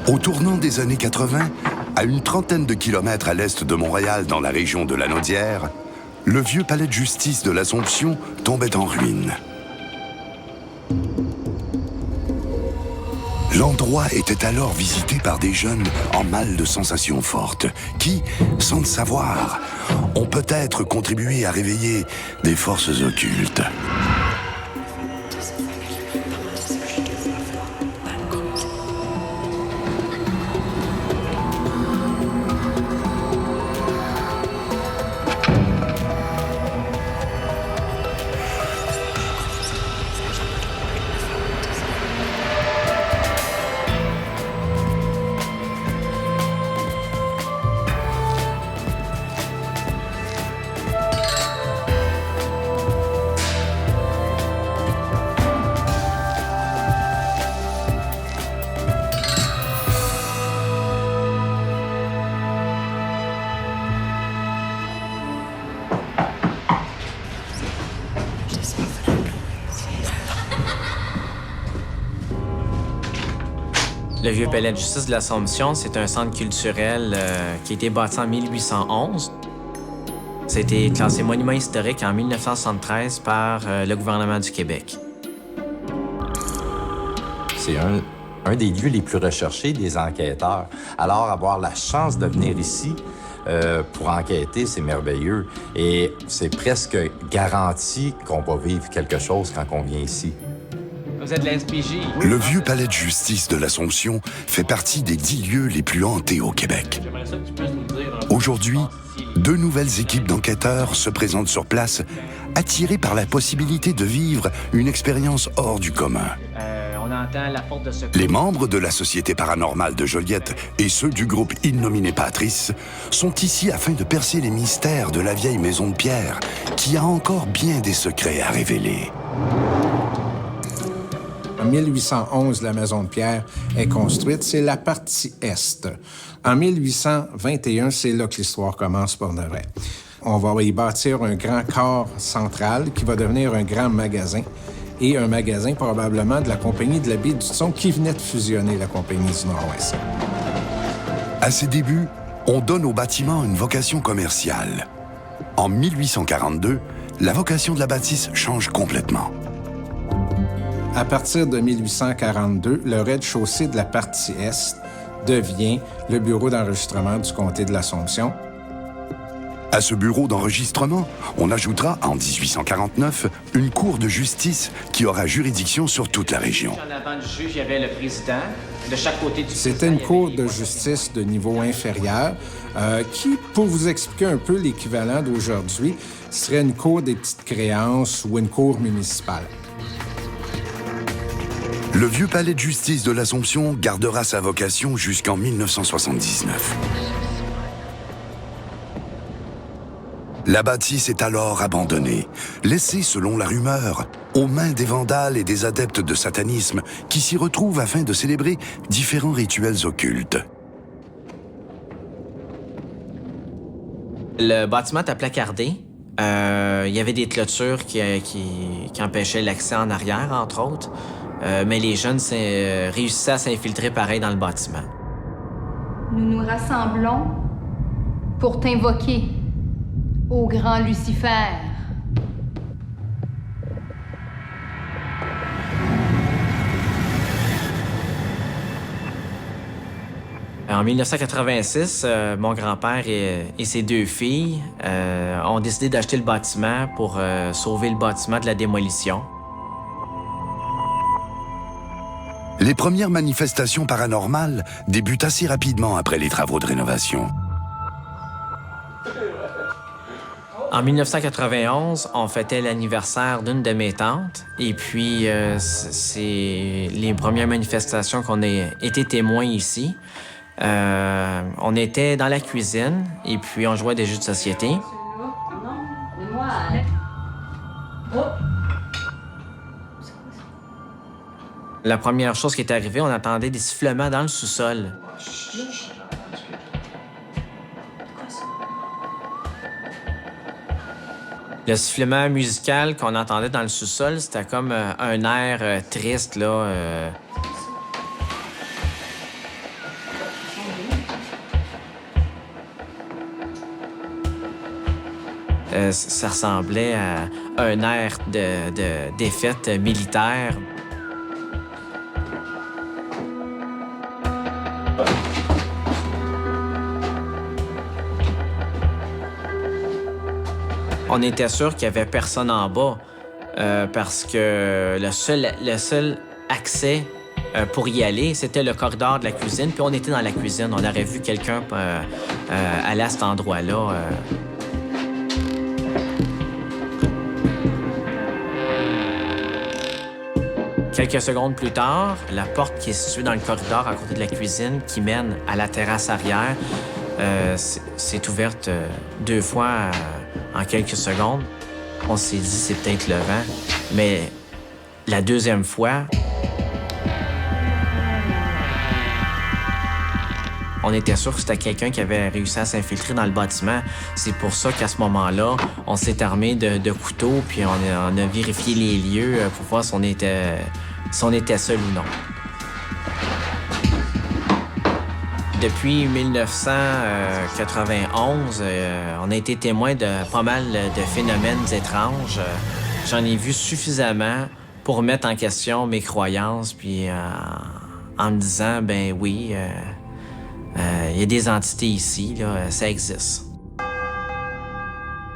Au tournant des années 80, à une trentaine de kilomètres à l'est de Montréal, dans la région de Lanaudière, le vieux palais de justice de l'Assomption tombait en ruine. L'endroit était alors visité par des jeunes en mal de sensations fortes qui, sans le savoir, ont peut-être contribué à réveiller des forces occultes. Le vieux palais de justice de l'Assomption, c'est un centre culturel qui a été bâti en 1811. C'était classé monument historique en 1973 par le gouvernement du Québec. C'est un des lieux les plus recherchés des enquêteurs. Alors, avoir la chance de venir ici pour enquêter, c'est merveilleux. Et c'est presque garanti qu'on va vivre quelque chose quand on vient ici. Vous êtes de la SPJ? Le vieux palais de justice de l'Assomption fait partie des 10 lieux les plus hantés au Québec. Aujourd'hui, 2 nouvelles équipes d'enquêteurs se présentent sur place, attirées par la possibilité de vivre une expérience hors du commun. On entend la porte de secours. Les membres de la Société paranormale de Joliette et ceux du groupe Innominé Patrice sont ici afin de percer les mystères de la vieille maison de pierre, qui a encore bien des secrets à révéler. En 1811, la maison de pierre est construite. C'est la partie est. En 1821, c'est là que l'histoire commence pour de vrai. On va y bâtir un grand corps central qui va devenir un grand magasin et un magasin probablement de la Compagnie de la Baie du Son qui venait de fusionner la Compagnie du Nord-Ouest. À ses débuts, on donne au bâtiment une vocation commerciale. En 1842, la vocation de la bâtisse change complètement. À partir de 1842, le rez-de-chaussée de la partie est devient le bureau d'enregistrement du comté de l'Assomption. À ce bureau d'enregistrement, on ajoutera en 1849 une cour de justice qui aura juridiction sur toute la région. En avant du juge, il y avait le président. De chaque côté du C'était une cour de justice de niveau inférieur qui, pour vous expliquer un peu l'équivalent d'aujourd'hui, serait une cour des petites créances ou une cour municipale. Le vieux palais de justice de l'Assomption gardera sa vocation jusqu'en 1979. La bâtisse est alors abandonnée, laissée, selon la rumeur, aux mains des vandales et des adeptes de satanisme qui s'y retrouvent afin de célébrer différents rituels occultes. Le bâtiment était placardé. Il y avait des clôtures qui empêchaient l'accès en arrière, entre autres. Mais les jeunes réussissaient à s'infiltrer pareil dans le bâtiment. Nous nous rassemblons pour t'invoquer, ô grand Lucifer. En 1986, mon grand-père et ses 2 filles ont décidé d'acheter le bâtiment pour sauver le bâtiment de la démolition. Les premières manifestations paranormales débutent assez rapidement après les travaux de rénovation. En 1991, on fêtait l'anniversaire d'une de mes tantes. Et puis, c'est les premières manifestations qu'on a été témoins ici. On était dans la cuisine et puis on jouait à des jeux de société. La première chose qui est arrivée, on entendait des sifflements dans le sous-sol. Le sifflement musical qu'on entendait dans le sous-sol, c'était comme un air triste, là. Ça ressemblait à un air de défaite militaire. On était sûr qu'il n'y avait personne en bas parce que le seul accès pour y aller, c'était le corridor de la cuisine. Puis on était dans la cuisine. On aurait vu quelqu'un aller à cet endroit-là. Quelques secondes plus tard, la porte qui est située dans le corridor à côté de la cuisine qui mène à la terrasse arrière s'est ouverte 2 fois en quelques secondes. On s'est dit c'est peut-être le vent, mais la 2e fois, on était sûr que c'était quelqu'un qui avait réussi à s'infiltrer dans le bâtiment. C'est pour ça qu'à ce moment-là, on s'est armé de couteaux puis on a vérifié les lieux pour voir si on était seul ou non. Depuis 1991, on a été témoin de pas mal de phénomènes étranges. J'en ai vu suffisamment pour mettre en question mes croyances, puis en me disant, ben oui, il y a des entités ici, là, ça existe.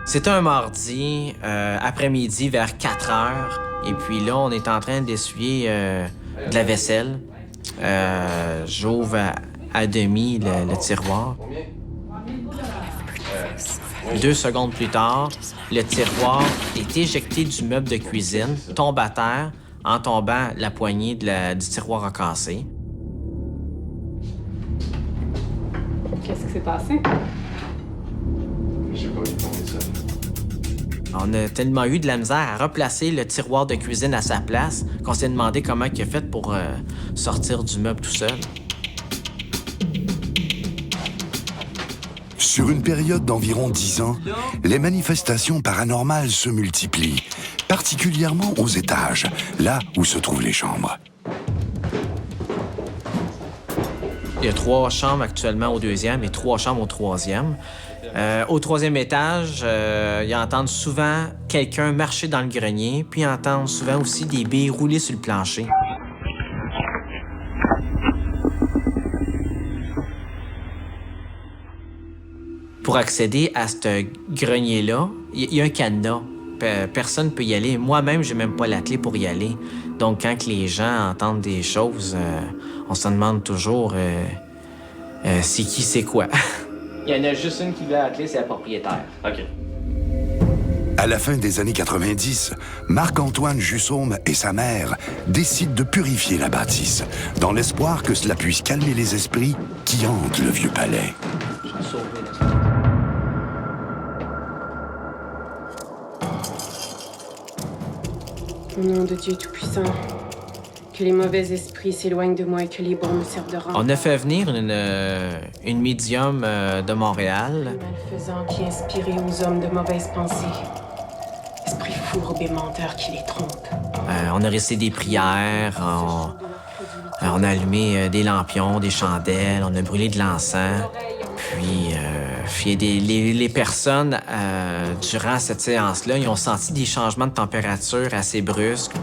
C'était un mardi, après-midi, vers 4 heures. Et puis là, on est en train d'essuyer de la vaisselle. J'ouvre à demi le tiroir. 2 secondes plus tard, le tiroir est éjecté du meuble de cuisine, tombe à terre. En tombant, la poignée du tiroir a cassé. Qu'est-ce qui s'est passé? J'ai pas eu de tomber ça. On a tellement eu de la misère à replacer le tiroir de cuisine à sa place qu'on s'est demandé comment il a fait pour sortir du meuble tout seul. Sur une période d'environ 10 ans, les manifestations paranormales se multiplient, particulièrement aux étages, là où se trouvent les chambres. Il y a 3 chambres actuellement au 2e et 3 chambres au 3e. Au 3e étage, ils entendent souvent quelqu'un marcher dans le grenier, puis ils entendent souvent aussi des billes rouler sur le plancher. Pour accéder à ce grenier-là, il y a un cadenas. Personne ne peut y aller. Moi-même, j'ai même pas la clé pour y aller. Donc, quand les gens entendent des choses, on se demande toujours c'est qui, c'est quoi. Il y en a juste une qui veut la clé, c'est la propriétaire. OK. À la fin des années 90, Marc-Antoine Jussaume et sa mère décident de purifier la bâtisse, dans l'espoir que cela puisse calmer les esprits qui hantent le vieux palais. Au nom de Dieu Tout-Puissant, que les mauvais esprits s'éloignent de moi et que les bons me servent de rempart. On a fait venir une médium de Montréal. Malfaisant qui inspirait aux hommes de mauvaises pensées. Esprit fourbe et menteur qui les trompe. On a récité des prières, on a allumé des lampions, des chandelles, on a brûlé de l'encens. Puis les personnes, durant cette séance-là, ils ont senti des changements de température assez brusques.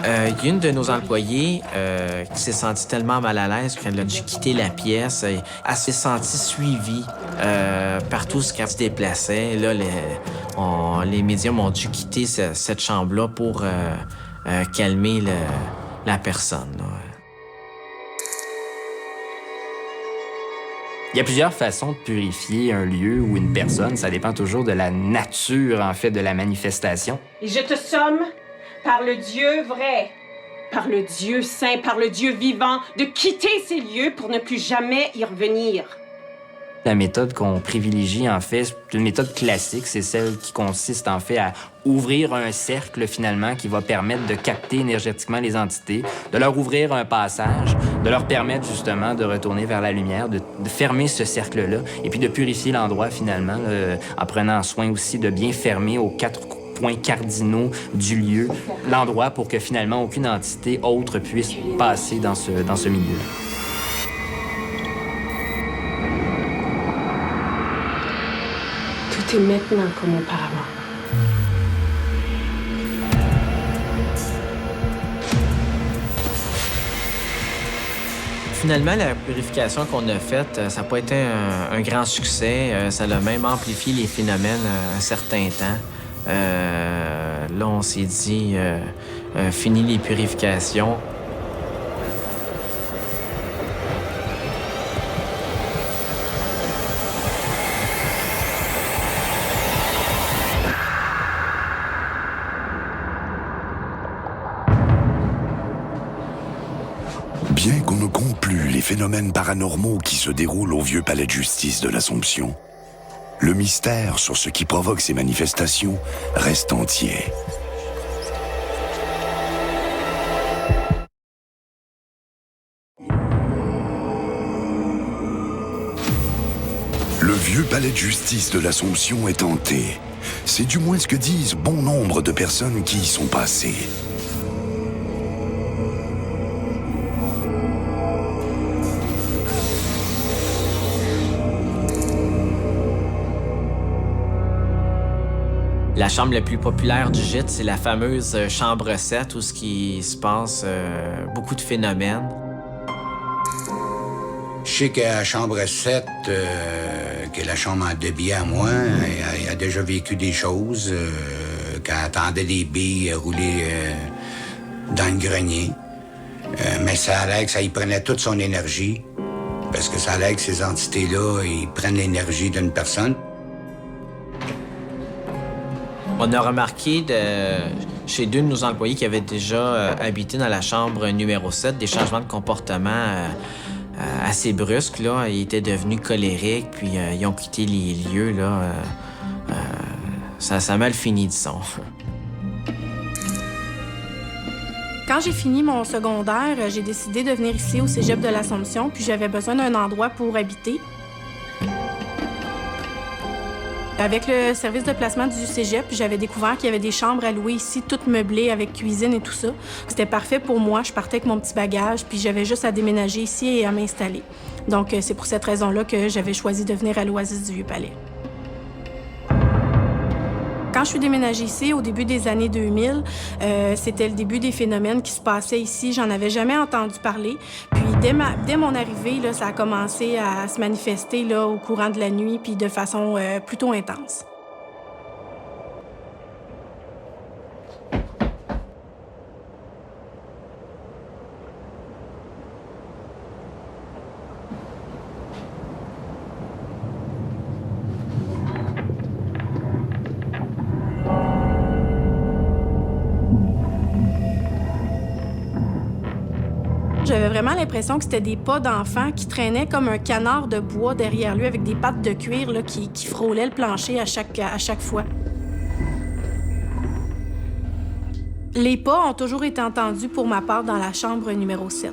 Il y a une de nos employées qui s'est sentie tellement mal à l'aise qu'elle a dû quitter la pièce. Elle s'est sentie suivie partout où elle se déplaçait. Là, les médiums ont dû quitter cette chambre-là pour calmer la personne. Là. Il y a plusieurs façons de purifier un lieu ou une personne. Ça dépend toujours de la nature, en fait, de la manifestation. Et je te somme, par le Dieu vrai, par le Dieu saint, par le Dieu vivant, de quitter ces lieux pour ne plus jamais y revenir. La méthode qu'on privilégie, en fait, c'est une méthode classique. C'est celle qui consiste, en fait, à ouvrir un cercle, finalement, qui va permettre de capter énergétiquement les entités, de leur ouvrir un passage, de leur permettre, justement, de retourner vers la lumière, de fermer ce cercle-là, et puis de purifier l'endroit, finalement, en prenant soin aussi de bien fermer aux 4 points cardinaux du lieu, l'endroit pour que, finalement, aucune entité autre puisse passer dans ce milieu. Tout est maintenant comme auparavant. Finalement, la purification qu'on a faite, ça n'a pas été un grand succès. Ça a même amplifié les phénomènes un certain temps. Là, on s'est dit, fini les purifications. Bien qu'on ne compte plus les phénomènes paranormaux qui se déroulent au vieux palais de justice de l'Assomption, le mystère sur ce qui provoque ces manifestations reste entier. Le vieux palais de justice de l'Assomption est hanté. C'est du moins ce que disent bon nombre de personnes qui y sont passées. La chambre la plus populaire du gîte, c'est la fameuse chambre 7 où il se passe beaucoup de phénomènes. Je sais qu'à la chambre 7, qui est la chambre en débit à moi, elle a déjà vécu des choses, qu'elle attendait des billes rouler dans le grenier. Mais ça a l'air que ça y prenait toute son énergie, parce que ça a l'air que ces entités-là, ils prennent l'énergie d'une personne. On a remarqué chez 2 de nos employés qui avaient déjà habité dans la chambre numéro 7 des changements de comportement assez brusques. Là. Ils étaient devenus colériques, puis ils ont quitté les lieux. Là. Ça a mal fini, disons. Quand j'ai fini mon secondaire, j'ai décidé de venir ici au Cégep de l'Assomption, puis j'avais besoin d'un endroit pour habiter. Avec le service de placement du Cégep, j'avais découvert qu'il y avait des chambres à louer ici, toutes meublées avec cuisine et tout ça. C'était parfait pour moi. Je partais avec mon petit bagage, puis j'avais juste à déménager ici et à m'installer. Donc, c'est pour cette raison-là que j'avais choisi de venir à l'Oasis du Vieux-Palais. Quand je suis déménagée ici, au début des années 2000, c'était le début des phénomènes qui se passaient ici. J'en avais jamais entendu parler. Puis dès mon arrivée, là, ça a commencé à se manifester là, au courant de la nuit, puis de façon plutôt intense. J'avais vraiment l'impression que c'était des pas d'enfants qui traînaient comme un canard de bois derrière lui avec des pattes de cuir là, qui frôlaient le plancher à chaque fois. Les pas ont toujours été entendus pour ma part dans la chambre numéro 7.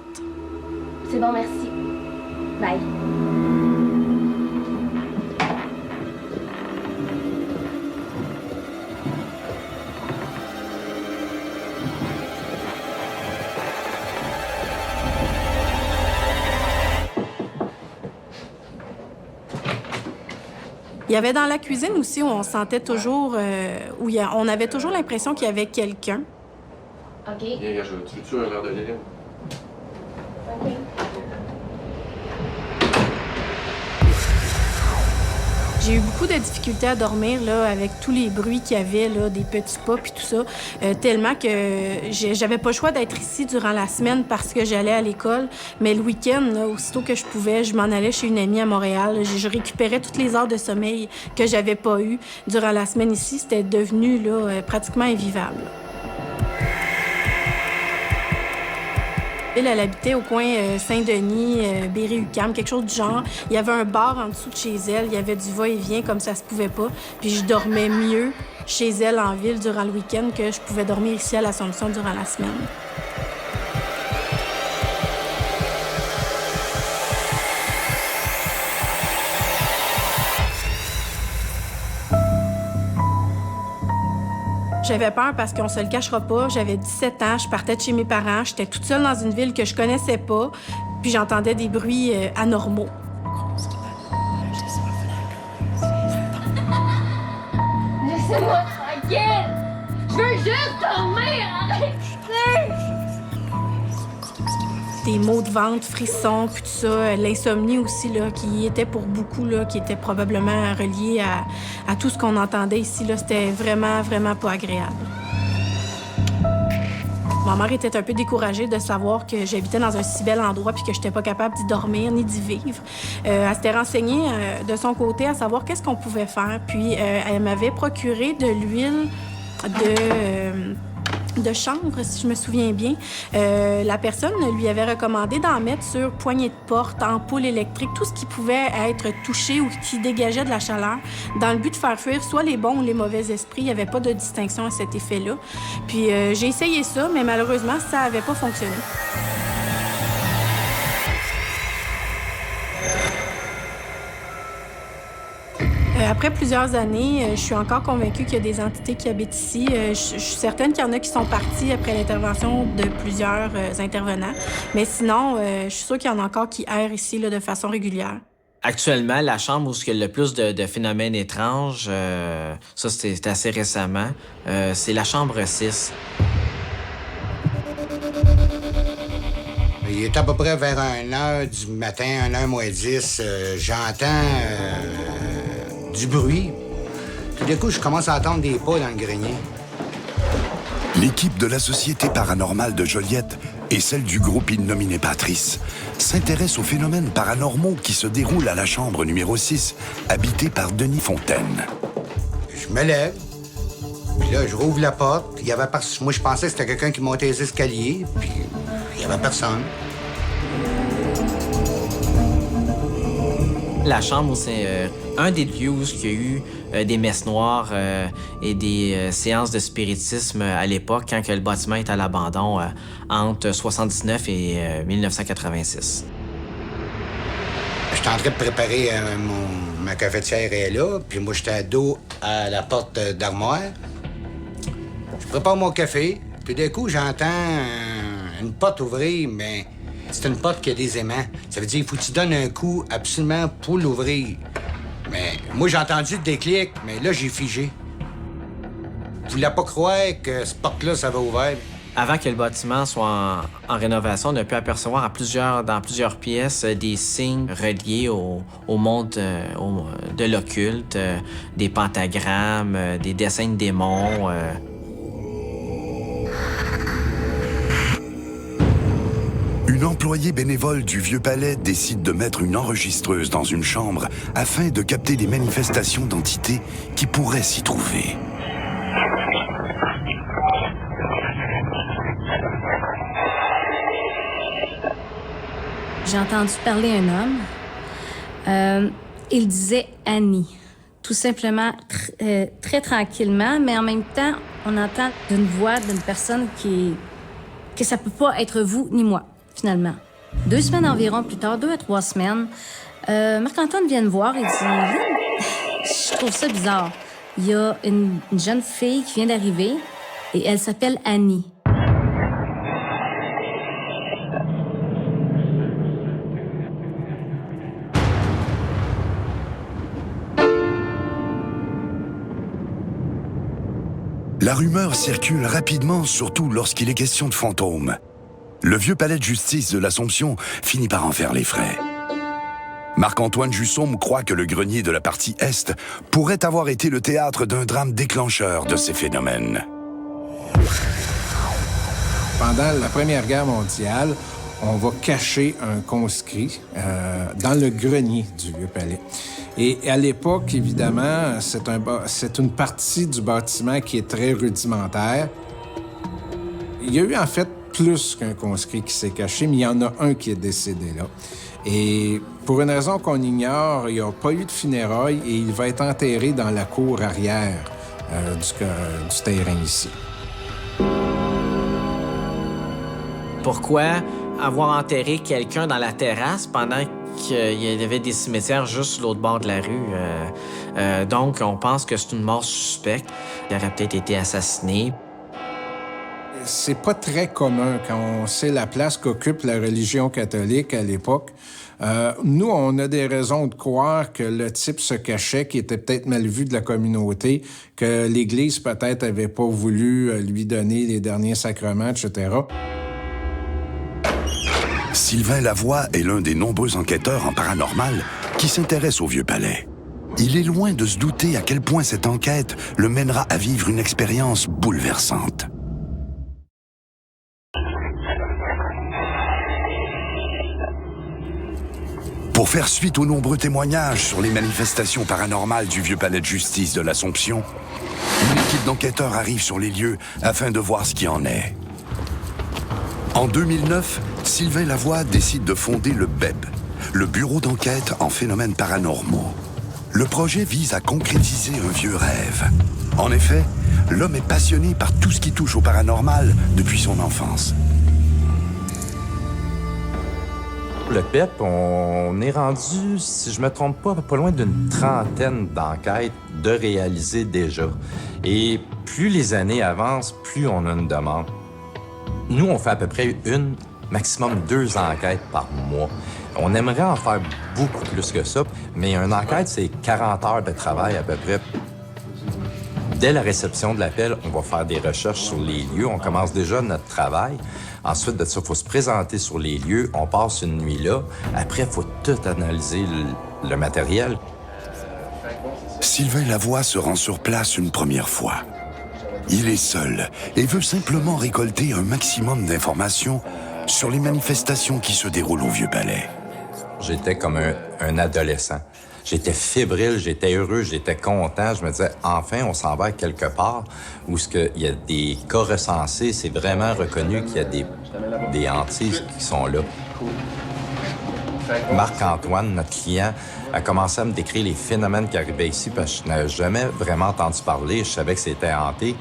C'est bon, merci. Bye. Il y avait dans la cuisine aussi où on sentait toujours, on avait toujours l'impression qu'il y avait quelqu'un. OK. Viens, tu veux-tu un verre de lait? OK. J'ai eu beaucoup de difficultés à dormir là, avec tous les bruits qu'il y avait, là, des petits pas puis tout ça, tellement que j'avais pas le choix d'être ici durant la semaine parce que j'allais à l'école. Mais le week-end, là, aussitôt que je pouvais, je m'en allais chez une amie à Montréal. Je récupérais toutes les heures de sommeil que j'avais pas eues durant la semaine ici. C'était devenu là, pratiquement invivable. Elle habitait au coin Saint-Denis, Berry-UQAM, quelque chose du genre. Il y avait un bar en dessous de chez elle. Il y avait du va-et-vient comme ça se pouvait pas. Puis je dormais mieux chez elle en ville durant le week-end que je pouvais dormir ici à l'Assomption durant la semaine. J'avais peur parce qu'on se le cachera pas. J'avais 17 ans, je partais de chez mes parents. J'étais toute seule dans une ville que je connaissais pas. Puis j'entendais des bruits anormaux. Laissez-moi tranquille! Je veux juste dormir! Arrêtez! Des maux de ventre, frissons, puis tout ça. L'insomnie aussi, là, qui était pour beaucoup, là, qui était probablement relié à tout ce qu'on entendait ici. Là, c'était vraiment, vraiment pas agréable. Ma mère était un peu découragée de savoir que j'habitais dans un si bel endroit puis que j'étais pas capable d'y dormir ni d'y vivre. Elle s'était renseignée de son côté à savoir qu'est-ce qu'on pouvait faire. Puis elle m'avait procuré de l'huile de chanvre, si je me souviens bien. La personne lui avait recommandé d'en mettre sur poignées de porte, ampoules électriques, tout ce qui pouvait être touché ou qui dégageait de la chaleur, dans le but de faire fuir soit les bons ou les mauvais esprits. Il n'y avait pas de distinction à cet effet-là. Puis j'ai essayé ça, mais malheureusement, ça n'avait pas fonctionné. Après plusieurs années, je suis encore convaincue qu'il y a des entités qui habitent ici. Je suis certaine qu'il y en a qui sont partis après l'intervention de plusieurs intervenants. Mais sinon, je suis sûre qu'il y en a encore qui errent ici là, de façon régulière. Actuellement, la chambre où il y a le plus de phénomènes étranges, ça c'était assez récemment, c'est la chambre 6. Il est à peu près vers 1h du matin, 1h moins 10. J'entends du bruit. Tout d'un coup, je commence à entendre des pas dans le grenier. L'équipe de la Société paranormale de Joliette et celle du groupe Innominé Patrice s'intéressent aux phénomènes paranormaux qui se déroulent à la chambre numéro 6, habitée par Denis Fontaine. Je me lève, puis là, je rouvre la porte. Il y avait moi, je pensais que c'était quelqu'un qui montait les escaliers, puis il y avait personne. La chambre, c'est un des lieux où il y a eu des messes noires et des séances de spiritisme à l'époque, quand que le bâtiment est à l'abandon, entre 1979 et 1986. J'étais en train de préparer ma cafetière est là, puis moi, j'étais à dos à la porte d'armoire. Je prépare mon café, puis d'un coup, j'entends une porte ouvrir, mais c'est une porte qui a des aimants. Ça veut dire qu'il faut que tu donnes un coup absolument pour l'ouvrir. Mais moi, j'ai entendu le déclic, mais là, j'ai figé. Je voulais pas croire que cette porte-là, ça va ouvert. Avant que le bâtiment soit en rénovation, on a pu apercevoir dans plusieurs pièces des signes reliés au monde de l'occulte, des pentagrammes, des dessins de démons. Une employée bénévole du Vieux Palais décide de mettre une enregistreuse dans une chambre afin de capter des manifestations d'entités qui pourraient s'y trouver. J'ai entendu parler un homme. Il disait Annie. Tout simplement, très tranquillement, mais en même temps, on entend d'une voix d'une personne que ça peut pas être vous ni moi, finalement. 2 semaines environ plus tard, 2 à 3 semaines, Marc-Antoine vient me voir et dit « Je trouve ça bizarre. Il y a une jeune fille qui vient d'arriver et elle s'appelle Annie. » La rumeur circule rapidement, surtout lorsqu'il est question de fantômes. Le Vieux Palais de justice de l'Assomption finit par en faire les frais. Marc-Antoine Jussaume croit que le grenier de la partie Est pourrait avoir été le théâtre d'un drame déclencheur de ces phénomènes. Pendant la Première Guerre mondiale, on va cacher un conscrit dans le grenier du Vieux Palais. Et à l'époque, évidemment, c'est une partie du bâtiment qui est très rudimentaire. Il y a eu, en fait, plus qu'un conscrit qui s'est caché, mais il y en a un qui est décédé là. Et pour une raison qu'on ignore, il n'y a pas eu de funérailles et il va être enterré dans la cour arrière du terrain ici. Pourquoi avoir enterré quelqu'un dans la terrasse pendant qu'il y avait des cimetières juste sur l'autre bord de la rue? Donc, on pense que c'est une mort suspecte. Il aurait peut-être été assassiné. C'est pas très commun quand on sait la place qu'occupe la religion catholique à l'époque. Nous, on a des raisons de croire que le type se cachait, qui était peut-être mal vu de la communauté, que l'Église peut-être avait pas voulu lui donner les derniers sacrements, etc. Sylvain Lavoie est l'un des nombreux enquêteurs en paranormal qui s'intéressent au Vieux-Palais. Il est loin de se douter à quel point cette enquête le mènera à vivre une expérience bouleversante. Pour faire suite aux nombreux témoignages sur les manifestations paranormales du Vieux-Palais de justice de l'Assomption, une équipe d'enquêteurs arrive sur les lieux afin de voir ce qui en est. En 2009, Sylvain Lavoie décide de fonder le BEB, le Bureau d'enquête en phénomènes paranormaux. Le projet vise à concrétiser un vieux rêve. En effet, l'homme est passionné par tout ce qui touche au paranormal depuis son enfance. Le PEP, on est rendu, si je me trompe pas loin d'une trentaine d'enquêtes de réaliser déjà. Et plus les années avancent, plus on a une demande. Nous, on fait à peu près une, maximum 2 enquêtes par mois. On aimerait en faire beaucoup plus que ça, mais une enquête, c'est 40 heures de travail à peu près. Dès la réception de l'appel, on va faire des recherches sur les lieux. On commence déjà notre travail. Ensuite de ça, il faut se présenter sur les lieux. On passe une nuit là. Après, il faut tout analyser le matériel. Sylvain Lavoie se rend sur place une première fois. Il est seul et veut simplement récolter un maximum d'informations sur les manifestations qui se déroulent au Vieux-Palais. J'étais comme un adolescent. J'étais fébrile, j'étais heureux, j'étais content. Je me disais, enfin, on s'en va quelque part où il y a des cas recensés. C'est vraiment reconnu qu'il y a des hantises qui sont là. Marc-Antoine, notre client, a commencé à me décrire les phénomènes qui arrivaient ici parce que je n'avais jamais vraiment entendu parler. Je savais que c'était hanté.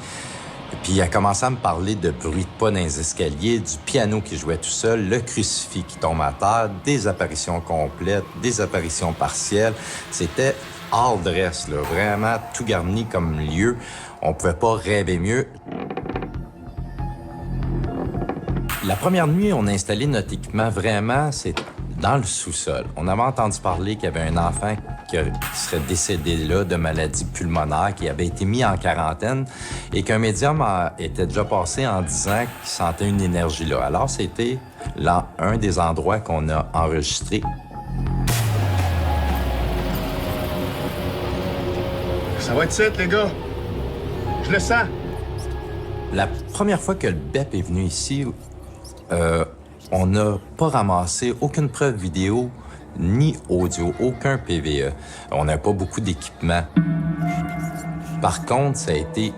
Puis il a commencé à me parler de bruit de pas dans les escaliers, du piano qui jouait tout seul, le crucifix qui tombe à terre, des apparitions complètes, des apparitions partielles. C'était all dress, là, vraiment tout garni comme lieu. On pouvait pas rêver mieux. La première nuit, on a installé notre équipement vraiment, c'est dans le sous-sol. On avait entendu parler qu'il y avait un enfant qui serait décédé là de maladie pulmonaire, qui avait été mis en quarantaine et qu'un médium était déjà passé en disant qu'il sentait une énergie là. Alors, c'était un des endroits qu'on a enregistré. Ça va être ça, les gars. Je le sens. La première fois que le BEP est venu ici, on n'a pas ramassé aucune preuve vidéo ni audio, aucun PVE. On n'a pas beaucoup d'équipement. Par contre, ça a été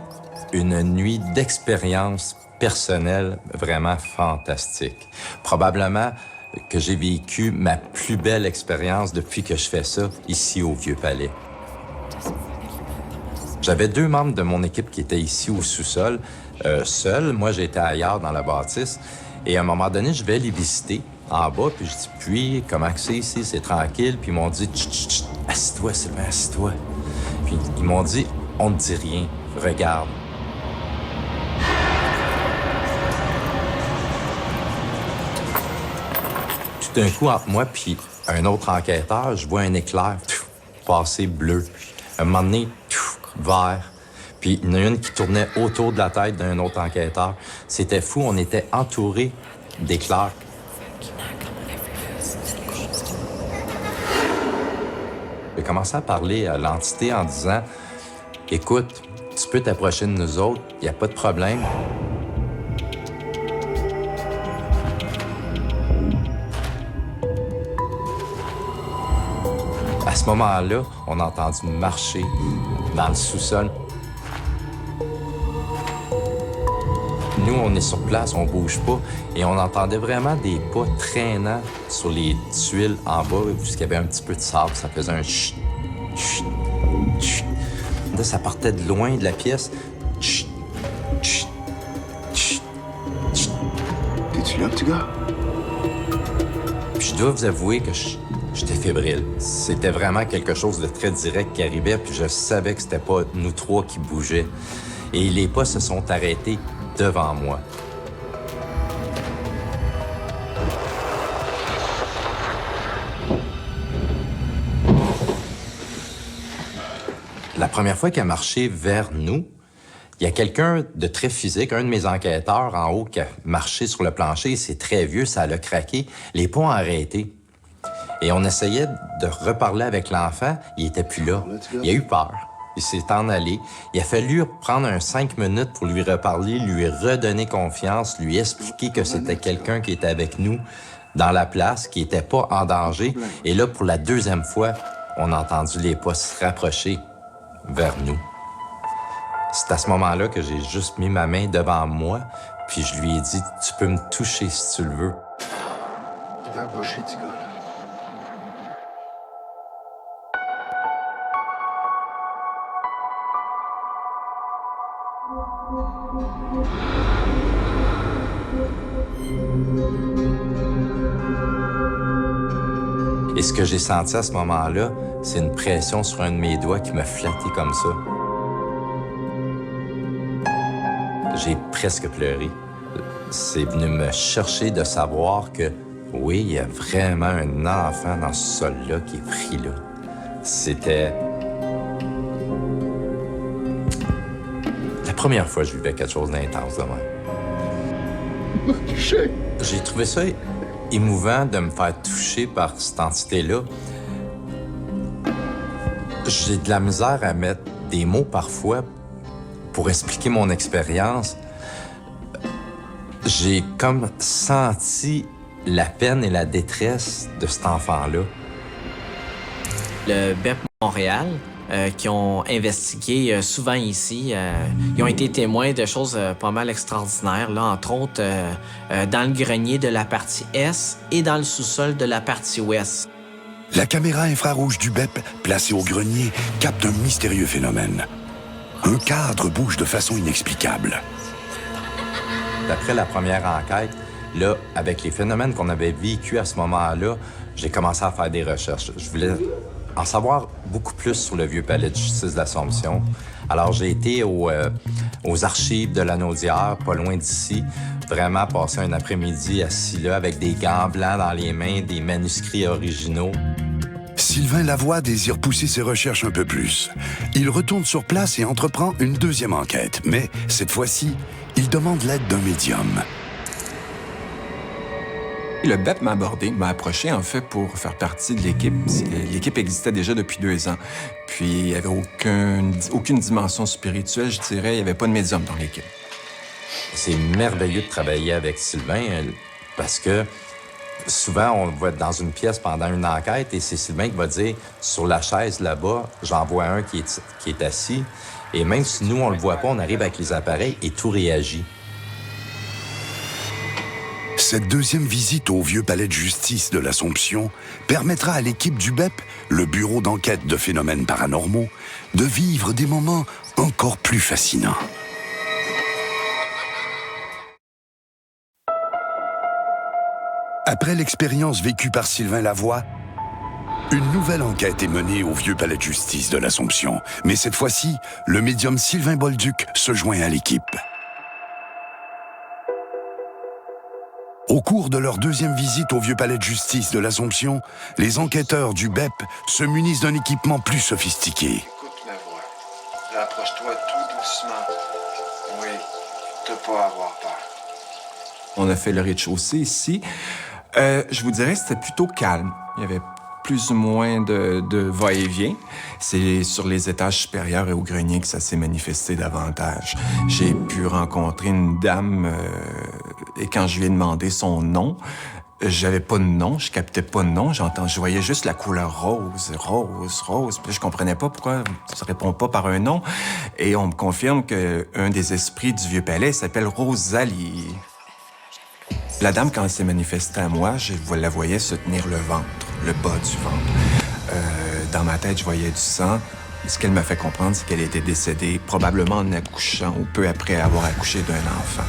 une nuit d'expérience personnelle vraiment fantastique. Probablement que j'ai vécu ma plus belle expérience depuis que je fais ça ici au Vieux-Palais. J'avais 2 membres de mon équipe qui étaient ici au sous-sol, seuls. Moi, j'étais ailleurs dans la bâtisse. Et à un moment donné, je vais les visiter en bas, puis je dis, puis, comment que c'est ici? C'est tranquille. Puis ils m'ont dit, chut, chut, chut, assis-toi, Sylvain, assis-toi. Puis ils m'ont dit, on ne dit rien, regarde. Tout d'un coup, entre moi puis un autre enquêteur, je vois un éclair passer bleu. À un moment donné, vert. Puis il y en a une qui tournait autour de la tête d'un autre enquêteur. C'était fou, on était entourés d'éclairs. J'ai commencé à parler à l'entité en disant, « Écoute, tu peux t'approcher de nous autres, il n'y a pas de problème. » À ce moment-là, on a entendu marcher dans le sous-sol. nous, on est sur place, on bouge pas. Et on entendait vraiment des pas traînants sur les tuiles en bas, puisqu'il y avait un petit peu de sable. Ça faisait un chut, chut, chut. Là, ça partait de loin de la pièce. Chut, chut, chut, chut. T'es-tu là, petit gars? Puis je dois vous avouer que j'étais fébrile. C'était vraiment quelque chose de très direct qui arrivait, puis je savais que c'était pas nous trois qui bougeaient. Et les pas se sont arrêtés devant moi. La première fois qu'elle a marché vers nous, il y a quelqu'un de très physique, un de mes enquêteurs en haut qui a marché sur le plancher. C'est très vieux, ça l'a craqué. Les pas ont arrêté. Et on essayait de reparler avec l'enfant. Il était plus là. Il a eu peur. Il s'est en allé. Il a fallu prendre 5 minutes pour lui reparler, lui redonner confiance, lui expliquer que c'était quelqu'un qui était avec nous dans la place, qui n'était pas en danger. Et là, pour la deuxième fois, on a entendu les pas se rapprocher vers nous. C'est à ce moment-là que j'ai juste mis ma main devant moi, puis je lui ai dit « Tu peux me toucher si tu le veux. » Tu vas approcher, petit gars. Et ce que j'ai senti à ce moment-là, c'est une pression sur un de mes doigts qui m'a flatté comme ça. J'ai presque pleuré. C'est venu me chercher de savoir que, oui, il y a vraiment un enfant dans ce sol-là qui est pris là. C'était la première fois que je vivais quelque chose d'intense de même. J'ai trouvé ça émouvant de me faire toucher par cette entité-là. J'ai de la misère à mettre des mots parfois pour expliquer mon expérience. J'ai comme senti la peine et la détresse de cet enfant-là. Le BEP Montréal, qui ont investigué souvent ici, ils ont été témoins de choses pas mal extraordinaires, là, entre autres dans le grenier de la partie Est et dans le sous-sol de la partie Ouest. La caméra infrarouge du BEP, placée au grenier, capte un mystérieux phénomène. Un cadre bouge de façon inexplicable. D'après la première enquête, là, avec les phénomènes qu'on avait vécus à ce moment-là, j'ai commencé à faire des recherches. Je voulais en savoir beaucoup plus sur le vieux palais de justice de l'Assomption. Alors, j'ai été aux archives de la Naudière, pas loin d'ici, vraiment passer un après-midi assis là avec des gants blancs dans les mains, des manuscrits originaux. Sylvain Lavoie désire pousser ses recherches un peu plus. Il retourne sur place et entreprend une deuxième enquête. Mais, cette fois-ci, il demande l'aide d'un médium. Le BEP m'a abordé, m'a approché, en fait, pour faire partie de l'équipe. L'équipe existait déjà depuis 2 ans. Puis, il n'y avait aucune dimension spirituelle, je dirais. Il n'y avait pas de médium dans l'équipe. C'est merveilleux de travailler avec Sylvain parce que souvent, on va être dans une pièce pendant une enquête et c'est Sylvain qui va dire « Sur la chaise là-bas, j'en vois un qui est assis. » Et même si nous, on le voit pas, on arrive avec les appareils et tout réagit. Cette deuxième visite au vieux palais de justice de l'Assomption permettra à l'équipe du BEP, le bureau d'enquête de phénomènes paranormaux, de vivre des moments encore plus fascinants. Après l'expérience vécue par Sylvain Lavoie, une nouvelle enquête est menée au vieux palais de justice de l'Assomption. Mais cette fois-ci, le médium Sylvain Bolduc se joint à l'équipe. Au cours de leur deuxième visite au vieux palais de justice de l'Assomption, les enquêteurs du BEP se munissent d'un équipement plus sophistiqué. Écoute ma voix. Rapproche-toi tout doucement. Oui, t'as pas à avoir peur. On a fait le rez-de-chaussée ici. Je vous dirais que c'était plutôt calme. Il y avait plus ou moins de va-et-vient. C'est sur les étages supérieurs et au grenier que ça s'est manifesté davantage. J'ai pu rencontrer une dame et quand je lui ai demandé son nom, J'avais pas de nom, je captais pas de nom, je voyais juste la couleur rose. Puis je comprenais pas pourquoi ça répond pas par un nom. Et on me confirme qu'un des esprits du Vieux-Palais s'appelle Rosalie. La dame, quand elle s'est manifestée à moi, je la voyais se tenir le ventre, le bas du ventre. Dans ma tête, je voyais du sang. Ce qu'elle m'a fait comprendre, c'est qu'elle était décédée, probablement en accouchant ou peu après avoir accouché d'un enfant.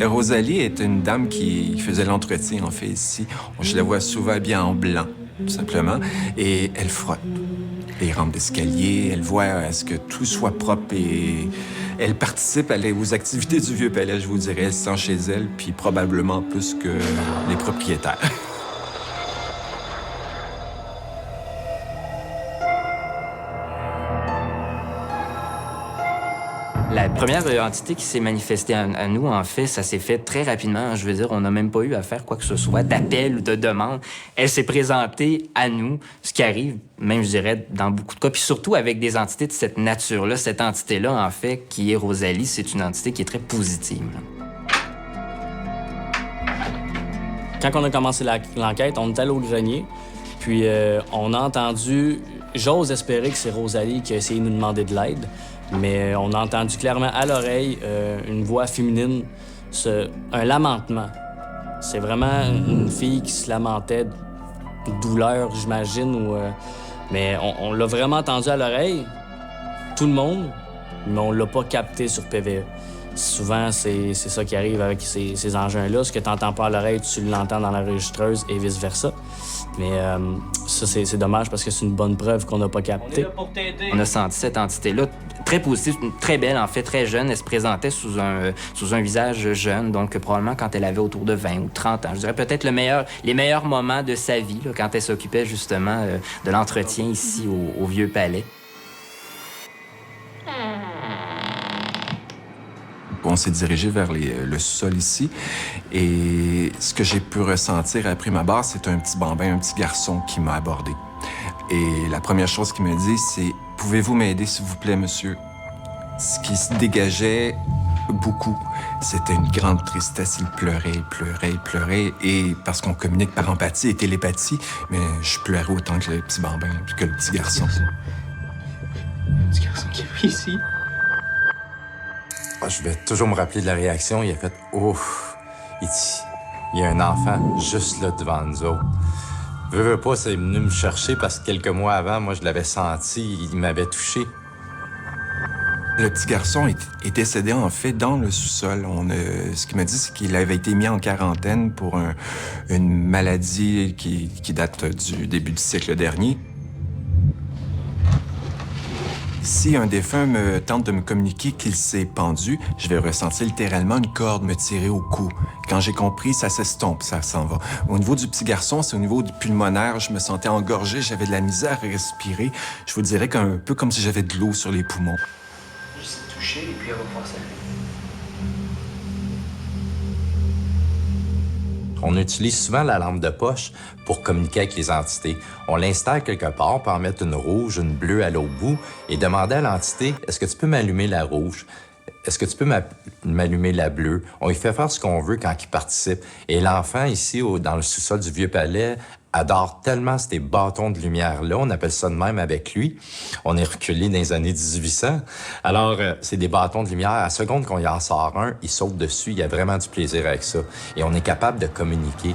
Rosalie est une dame qui faisait l'entretien, en fait, ici. Je la vois souvent habillée en blanc, tout simplement, et elle frotte les rampes d'escalier, elle voit à ce que tout soit propre et elle participe aux activités du Vieux-Palais, je vous dirais. Elle se sent chez elle, puis probablement plus que les propriétaires. La première entité qui s'est manifestée à nous, en fait, ça s'est fait très rapidement. Je veux dire, on n'a même pas eu à faire quoi que ce soit d'appel ou de demande. Elle s'est présentée à nous, ce qui arrive, même, je dirais, dans beaucoup de cas, puis surtout avec des entités de cette nature-là. Cette entité-là, en fait, qui est Rosalie, c'est une entité qui est très positive. Quand on a commencé l'enquête, on est allé au grenier, puis on a entendu... J'ose espérer que c'est Rosalie qui a essayé de nous demander de l'aide. Mais on a entendu clairement à l'oreille une voix féminine, un lamentement. C'est vraiment une fille qui se lamentait de douleur, j'imagine. Mais on l'a vraiment entendu à l'oreille, tout le monde, mais on l'a pas capté sur PVE. Souvent, c'est ça qui arrive avec ces engins-là. Ce que tu n'entends pas à l'oreille, tu l'entends dans l'enregistreuse et vice-versa. Mais ça, c'est dommage parce que c'est une bonne preuve qu'on n'a pas capté. On a senti cette entité-là très positive, très belle, en fait, très jeune. Elle se présentait sous un visage jeune, donc probablement quand elle avait autour de 20 ou 30 ans. Je dirais peut-être les meilleurs moments de sa vie, là, quand elle s'occupait justement de l'entretien ici au Vieux-Palais. On s'est dirigé vers le sous-sol ici et ce que j'ai pu ressentir à prime abord, c'est un petit bambin, un petit garçon qui m'a abordé. Et la première chose qu'il m'a dit, c'est « Pouvez-vous m'aider, s'il vous plaît, monsieur? » Ce qui se dégageait beaucoup, c'était une grande tristesse. Il pleurait. Et parce qu'on communique par empathie et télépathie, mais je pleurais autant que le petit bambin, que le petit garçon. Le petit garçon qui est ici. Je vais toujours me rappeler de la réaction. Il a fait « Ouf! » Il dit « Il y a un enfant juste là devant nous autres. » Veux pas, c'est venu me chercher parce que quelques mois avant, moi, je l'avais senti, il m'avait touché. Le petit garçon est décédé, en fait, dans le sous-sol. Ce qu'il m'a dit, c'est qu'il avait été mis en quarantaine pour une maladie qui date du début du siècle dernier. Si un défunt me tente de me communiquer qu'il s'est pendu, je vais ressentir littéralement une corde me tirer au cou. Quand j'ai compris, ça s'estompe, ça s'en va. Au niveau du petit garçon, c'est au niveau du pulmonaire, je me sentais engorgé, j'avais de la misère à respirer. Je vous dirais qu'un peu comme si j'avais de l'eau sur les poumons. Juste toucher et puis elle va passer. On utilise souvent la lampe de poche pour communiquer avec les entités. On l'installe quelque part, on peut en mettre une rouge, une bleue à l'autre bout et demander à l'entité « Est-ce que tu peux m'allumer la rouge? Est-ce que tu peux m'allumer la bleue? » On lui fait faire ce qu'on veut quand il participe. Et l'enfant, ici, dans le sous-sol du Vieux-Palais, adore tellement ces bâtons de lumière-là. On appelle ça de même avec lui. On est reculé dans les années 1800. Alors, c'est des bâtons de lumière. À la seconde qu'on y en sort un, il saute dessus. Il y a vraiment du plaisir avec ça. Et on est capable de communiquer.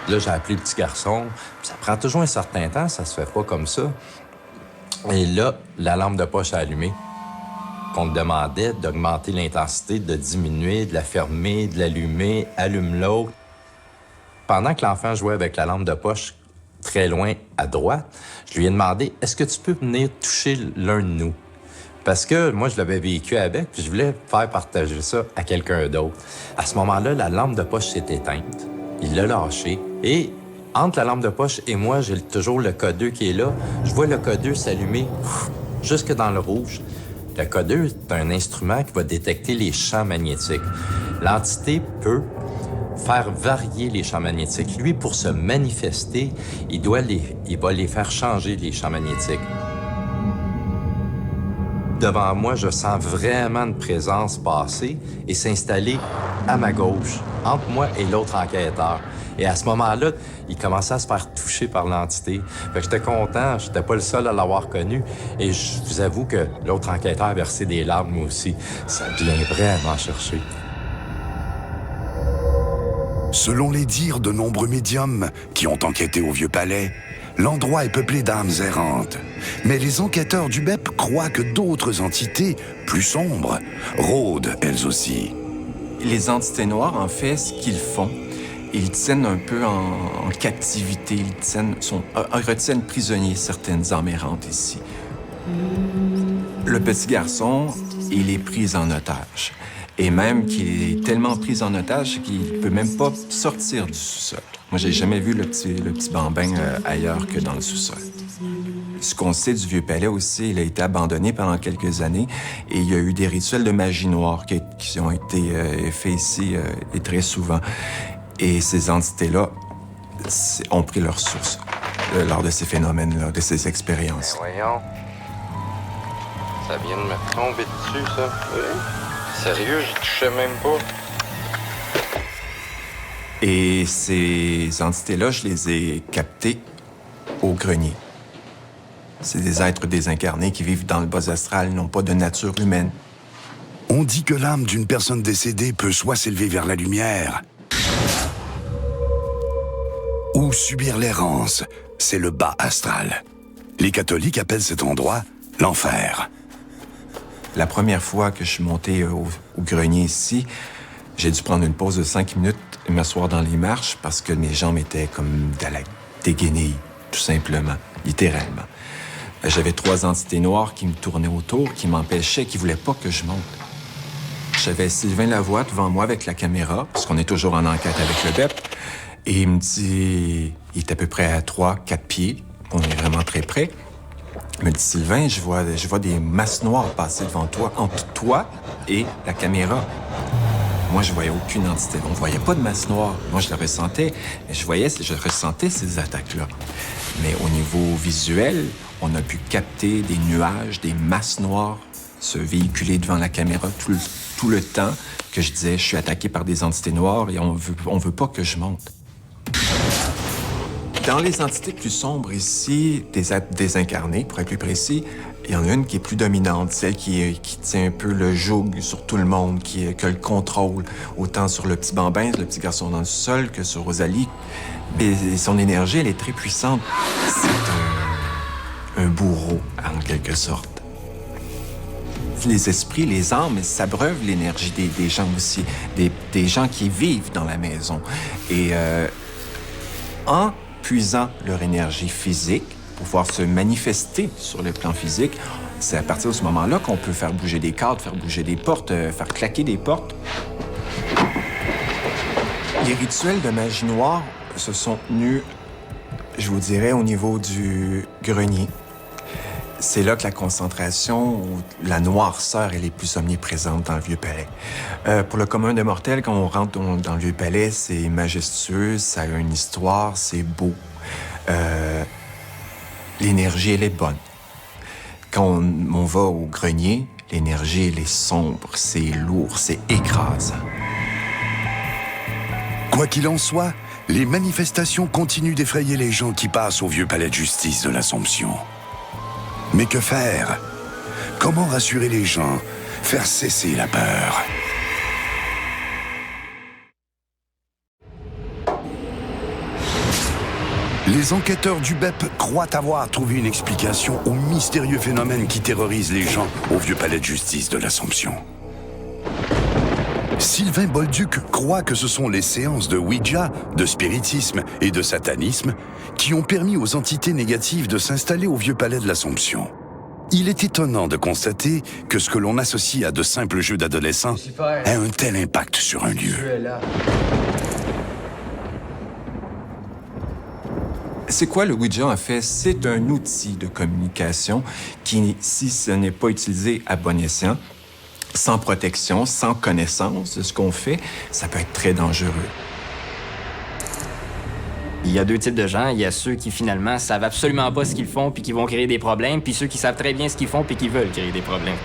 Là, j'ai appelé le petit garçon. Ça prend toujours un certain temps. Ça se fait pas comme ça. Et là, la lampe de poche a allumé. On te demandait d'augmenter l'intensité, de diminuer, de la fermer, de l'allumer, allume l'autre. Pendant que l'enfant jouait avec la lampe de poche très loin à droite, je lui ai demandé « Est-ce que tu peux venir toucher l'un de nous? » Parce que moi, je l'avais vécu avec, puis je voulais faire partager ça à quelqu'un d'autre. À ce moment-là, la lampe de poche s'est éteinte. Il l'a lâchée. Et entre la lampe de poche et moi, j'ai toujours le codeur qui est là. Je vois le codeur s'allumer jusque dans le rouge. Le codeur est un instrument qui va détecter les champs magnétiques. L'entité peut faire varier les champs magnétiques. Lui, pour se manifester, il va les faire changer, les champs magnétiques. Devant moi, je sens vraiment une présence passer et s'installer à ma gauche, entre moi et l'autre enquêteur. Et à ce moment-là, il commençait à se faire toucher par l'entité. Fait que j'étais content, j'étais pas le seul à l'avoir connu. Et je vous avoue que l'autre enquêteur a versé des larmes, moi aussi. Ça vient vraiment chercher. Selon les dires de nombreux médiums qui ont enquêté au Vieux-Palais, l'endroit est peuplé d'âmes errantes. Mais les enquêteurs du BEP croient que d'autres entités, plus sombres, rôdent elles aussi. Les entités noires, en fait, ce qu'ils font, ils tiennent un peu en captivité, ils retiennent prisonniers certaines âmes errantes ici. Le petit garçon, il est pris en otage. Et même qu'il est tellement pris en otage qu'il ne peut même pas sortir du sous-sol. Moi, j'ai jamais vu le petit bambin ailleurs que dans le sous-sol. Ce qu'on sait du Vieux-Palais aussi, il a été abandonné pendant quelques années et il y a eu des rituels de magie noire qui ont été faits ici et très souvent. Et ces entités-là ont pris leur source lors de ces phénomènes-là, de ces expériences. Voyons. Ça vient de me tomber dessus, ça. Oui. Sérieux, j'y touchais même pas. Et ces entités-là, je les ai captées au grenier. C'est des êtres désincarnés qui vivent dans le bas astral, n'ont pas de nature humaine. On dit que l'âme d'une personne décédée peut soit s'élever vers la lumière, ou subir l'errance, c'est le bas astral. Les catholiques appellent cet endroit l'enfer. La première fois que je suis monté au grenier ici, j'ai dû prendre une pause de 5 minutes et m'asseoir dans les marches parce que mes jambes étaient comme de la déguenille, tout simplement, littéralement. J'avais 3 entités noires qui me tournaient autour, qui m'empêchaient, qui voulaient pas que je monte. J'avais Sylvain Lavoie devant moi avec la caméra, parce qu'on est toujours en enquête avec le BEP, et il me dit... Il est à peu près à 3-4 pieds, on est vraiment très près. Il me dit, Sylvain, je vois des masses noires passer devant toi, entre toi et la caméra. Moi, je voyais aucune entité. On voyait pas de masse noire. Moi, je le ressentais. Mais je ressentais ces attaques-là. Mais au niveau visuel, on a pu capter des nuages, des masses noires se véhiculer devant la caméra tout le temps que je disais, je suis attaqué par des entités noires et on veut pas que je monte. Dans les entités plus sombres ici, des êtres désincarnés, pour être plus précis, il y en a une qui est plus dominante, celle qui tient un peu le joug sur tout le monde, qui a le contrôle, autant sur le petit bambin, le petit garçon dans le sol, que sur Rosalie. Mais son énergie, elle est très puissante. C'est un bourreau, en quelque sorte. Les esprits, les âmes, s'abreuvent l'énergie des gens aussi, des gens qui vivent dans la maison. Et en puisant leur énergie physique pour pouvoir se manifester sur le plan physique, c'est à partir de ce moment-là qu'on peut faire bouger des cadres, faire bouger des portes, faire claquer des portes. Les rituels de magie noire se sont tenus, je vous dirais, au niveau du grenier. C'est là que la concentration, la noirceur, elle est plus omniprésente dans le Vieux-Palais. Pour le commun des mortels, quand on rentre dans le Vieux-Palais, c'est majestueux, ça a une histoire, c'est beau. L'énergie, elle est bonne. Quand on va au grenier, l'énergie, elle est sombre, c'est lourd, c'est écrasant. Quoi qu'il en soit, les manifestations continuent d'effrayer les gens qui passent au Vieux-Palais de justice de l'Assomption. Mais que faire? Comment rassurer les gens? Faire cesser la peur? Les enquêteurs du BEP croient avoir trouvé une explication au mystérieux phénomène qui terrorise les gens au Vieux-Palais de justice de l'Assomption. Sylvain Bolduc croit que ce sont les séances de Ouija, de spiritisme et de satanisme qui ont permis aux entités négatives de s'installer au Vieux-Palais de l'Assomption. Il est étonnant de constater que ce que l'on associe à de simples jeux d'adolescents a un tel impact sur un lieu. C'est quoi le Ouija, en fait? C'est un outil de communication qui, si ce n'est pas utilisé à bon escient, sans protection, sans connaissance de ce qu'on fait, ça peut être très dangereux. Il y a deux types de gens. Il y a ceux qui, finalement, savent absolument pas ce qu'ils font puis qui vont créer des problèmes, puis ceux qui savent très bien ce qu'ils font puis qui veulent créer des problèmes.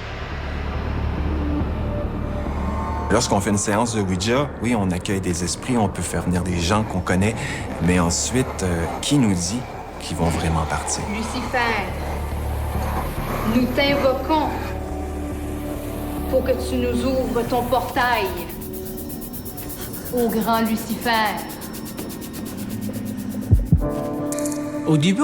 Lorsqu'on fait une séance de Ouija, oui, on accueille des esprits, on peut faire venir des gens qu'on connaît, mais ensuite, qui nous dit qu'ils vont vraiment partir? Lucifer, nous t'invoquons pour que tu nous ouvres ton portail. Ô grand Lucifer. Au début,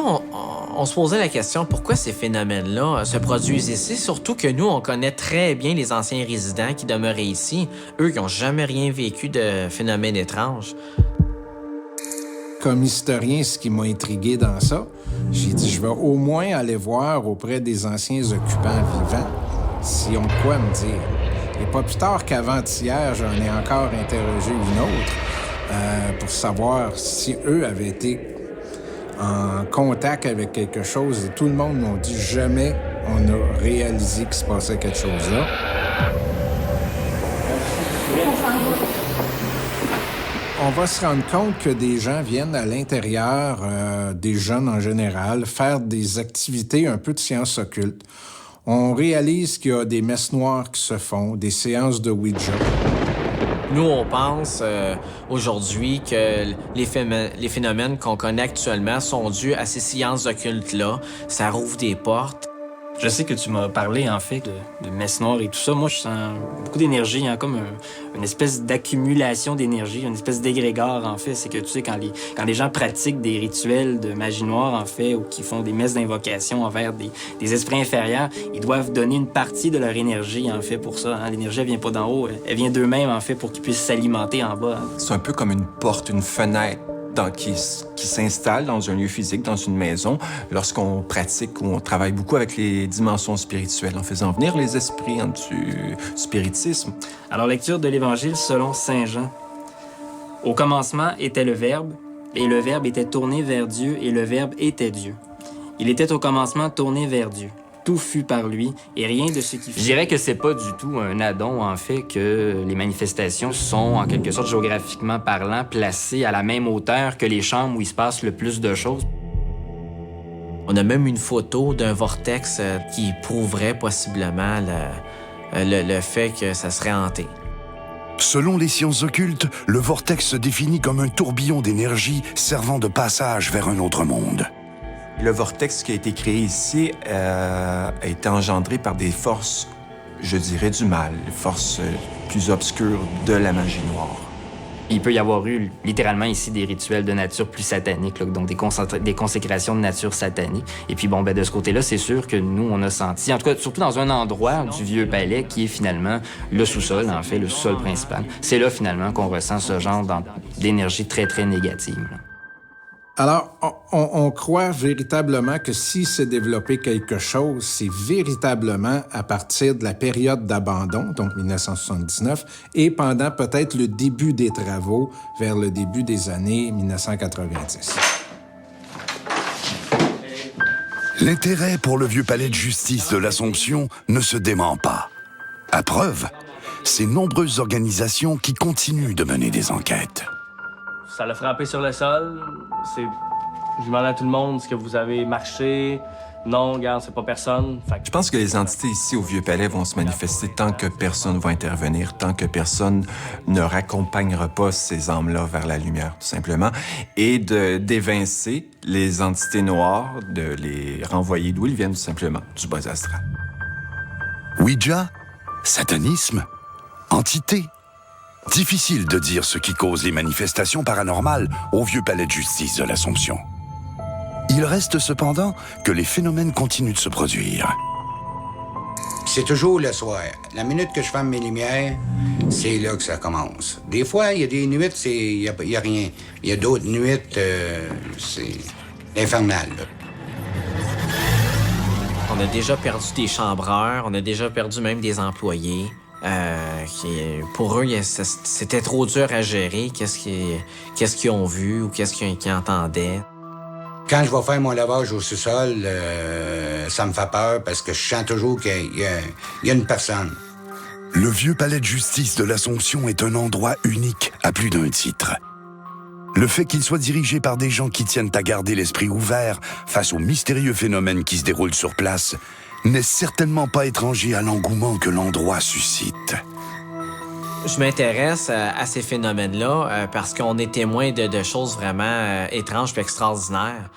on se posait la question pourquoi ces phénomènes-là se produisent ici, surtout que nous, on connaît très bien les anciens résidents qui demeuraient ici, eux qui n'ont jamais rien vécu de phénomènes étranges. Comme historien, ce qui m'a intrigué dans ça, j'ai dit, je vais au moins aller voir auprès des anciens occupants vivants s'ils ont de quoi me dire. Et pas plus tard qu'avant-hier, j'en ai encore interrogé une autre pour savoir si eux avaient été en contact avec quelque chose. Et tout le monde m'a dit jamais on a réalisé qu'il se passait quelque chose là. On va se rendre compte que des gens viennent à l'intérieur, des jeunes en général, faire des activités un peu de sciences occultes. On réalise qu'il y a des messes noires qui se font, des séances de Ouija. Nous, on pense aujourd'hui que les phénomènes qu'on connaît actuellement sont dus à ces sciences occultes-là. Ça rouvre des portes. Je sais que tu m'as parlé, en fait, de messes noires et tout ça. Moi, je sens beaucoup d'énergie, hein, comme une espèce d'accumulation d'énergie, une espèce d'égrégore, en fait. C'est que, tu sais, quand les gens pratiquent des rituels de magie noire, en fait, ou qui font des messes d'invocation envers des esprits inférieurs, ils doivent donner une partie de leur énergie, en fait, pour ça. Hein. L'énergie, elle vient pas d'en haut, elle vient d'eux-mêmes, en fait, pour qu'ils puissent s'alimenter en bas. Hein. C'est un peu comme une porte, une fenêtre qui s'installe dans un lieu physique, dans une maison, lorsqu'on pratique ou on travaille beaucoup avec les dimensions spirituelles, en faisant venir les esprits du spiritisme. Alors, lecture de l'Évangile selon Saint Jean. Au commencement était le Verbe, et le Verbe était tourné vers Dieu, et le Verbe était Dieu. Il était au commencement tourné vers Dieu. Tout fut par lui, et rien de ce qui fut. Je dirais que c'est pas du tout un addon, en fait, que les manifestations sont, en quelque sorte, géographiquement parlant, placées à la même hauteur que les chambres où il se passe le plus de choses. On a même une photo d'un vortex qui prouverait possiblement le fait que ça serait hanté. Selon les sciences occultes, le vortex se définit comme un tourbillon d'énergie servant de passage vers un autre monde. Le vortex qui a été créé ici a été engendré par des forces, je dirais, du mal, les forces plus obscures de la magie noire. Il peut y avoir eu littéralement ici des rituels de nature plus satanique, là, donc des consécrations de nature satanique. Et puis bon, de ce côté-là, c'est sûr que nous, on a senti, en tout cas, surtout dans un endroit du vieux palais qui est finalement le sous-sol, en fait, le sous-sol principal. C'est là finalement qu'on ressent ce genre d'énergie très, très négative. Là. Alors, on croit véritablement que si s'est développé quelque chose, c'est véritablement à partir de la période d'abandon, donc 1979, et pendant peut-être le début des travaux, vers le début des années 1990. L'intérêt pour le vieux palais de justice de l'Assomption ne se dément pas. À preuve, ces nombreuses organisations qui continuent de mener des enquêtes. Ça l'a frappé sur le sol. Je demande à tout le monde, est-ce que vous avez marché? Non, regarde, c'est pas personne. Je pense que les entités ici au Vieux Palais vont se manifester tant que personne va intervenir, tant que personne ne raccompagnera pas ces âmes-là vers la lumière, tout simplement, et d'évincer les entités noires, de les renvoyer d'où ils viennent, tout simplement, du bas astral. Ouija? Satanisme? Entité? Difficile de dire ce qui cause les manifestations paranormales au Vieux Palais de justice de l'Assomption. Il reste cependant que les phénomènes continuent de se produire. C'est toujours le soir. La minute que je ferme mes lumières, c'est là que ça commence. Des fois, il y a des nuits, il y a rien. Il y a d'autres nuits, c'est infernal. Là. On a déjà perdu des chambreurs, on a déjà perdu même des employés. Pour eux, c'était trop dur à gérer. Qu'est-ce qu'ils ont vu ou qu'est-ce qu'ils entendaient. Quand je vais faire mon lavage au sous-sol, ça me fait peur parce que je sens toujours qu'il y a une personne. Le Vieux Palais de justice de l'Assomption est un endroit unique à plus d'un titre. Le fait qu'il soit dirigé par des gens qui tiennent à garder l'esprit ouvert face aux mystérieux phénomènes qui se déroulent sur place n'est certainement pas étranger à l'engouement que l'endroit suscite. Je m'intéresse à ces phénomènes-là parce qu'on est témoin de choses vraiment étranges et extraordinaires.